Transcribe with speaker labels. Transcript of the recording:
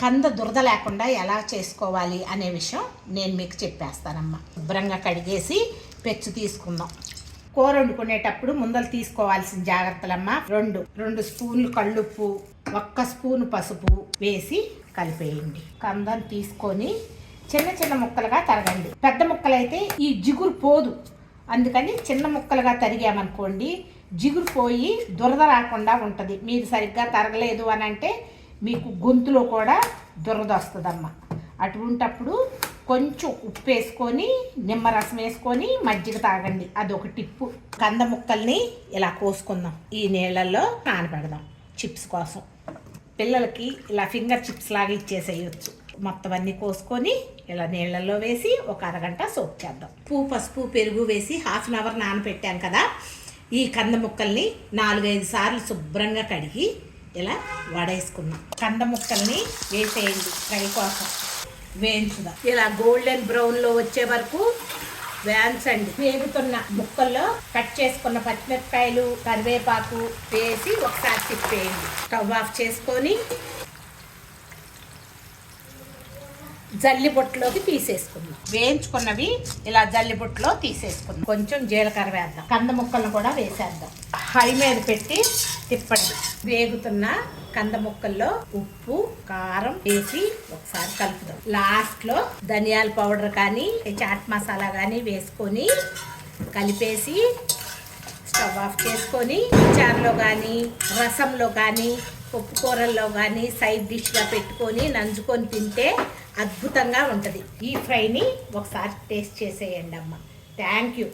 Speaker 1: కంద దురద లేకుండా ఎలా చేసుకోవాలి అనే విషయం నేను మీకు చెప్పేస్తానమ్మా. శుభ్రంగా కడిగేసి పెచ్చు తీసుకుందాం. కూర వండుకునేటప్పుడు ముందలు తీసుకోవాల్సిన జాగ్రత్తలమ్మా. రెండు స్పూన్లు కళ్ళుప్పు, 1 స్పూను పసుపు వేసి కలిపేయండి. కందం తీసుకొని చిన్న చిన్న ముక్కలుగా తరగండి. పెద్ద ముక్కలైతే ఈ జిగురు పోదు, అందుకని చిన్న ముక్కలుగా తరిగామనుకోండి జిగురు పోయి దురద రాకుండా ఉంటుంది. మీరు సరిగ్గా తరగలేదు అని అంటే మీకు గొంతులో కూడా దురద వస్తుందమ్మా. అటువంటప్పుడు కొంచెం ఉప్పు వేసుకొని నిమ్మరసం వేసుకొని మజ్జిగ తాగండి. అదొక టిప్పు. కంద ముక్కల్ని ఇలా కోసుకుందాం. ఈ నీళ్ళల్లో నానబెడదాం చిప్స్ కోసం. పిల్లలకి ఇలా ఫింగర్ చిప్స్ లాగా ఇచ్చేసేయచ్చు. మొత్తం అన్నీ కోసుకొని ఇలా నీళ్ళల్లో వేసి ఒక అరగంట సోక్ చేద్దాం. పసుపు పెరుగు వేసి 1/2 అవర్ నానబెట్టాం కదా. ఈ కంద ముక్కల్ని 4-5 సార్లు శుభ్రంగా కడిగి ఇలా వడేసుకున్నాం. కంద ముక్కల్ని వేసేయండి. ఫ్రై కోసం వేయించుదాం. ఇలా గోల్డెన్ బ్రౌన్లో వచ్చే వరకు వేయించండి. వేగుతున్న ముక్కల్లో కట్ చేసుకున్న పచ్చిమిరపకాయలు, కరివేపాకు వేసి ఒకసారి తిప్పేయండి. స్టవ్ ఆఫ్ చేసుకొని జల్లిబొట్టులోకి తీసేసుకుందాం. వేయించుకున్నవి ఇలా జల్లిబొట్టులో తీసేసుకుందాం. కొంచెం జీలకర్ర వేద్దాం. కంద ముక్కలను కూడా వేసేద్దాం. హై మీద పెట్టి తిప్పండి. వేగుతున్న కంద ముక్కల్లో ఉప్పు, కారం వేసి ఒకసారి కలుపుదాం. లాస్ట్లో ధనియాల పౌడర్ కానీ చాట్ మసాలా కానీ వేసుకొని కలిపేసి స్టవ్ ఆఫ్ చేసుకొని చారులో కానీ రసంలో కానీ పప్పు కూరల్లో కానీ సైడ్ డిష్గా పెట్టుకొని నంచుకొని తింటే అద్భుతంగా ఉంటుంది. ఈ ఫ్రైని ఒకసారి టేస్ట్ చేసేయండి అమ్మ. Thank you.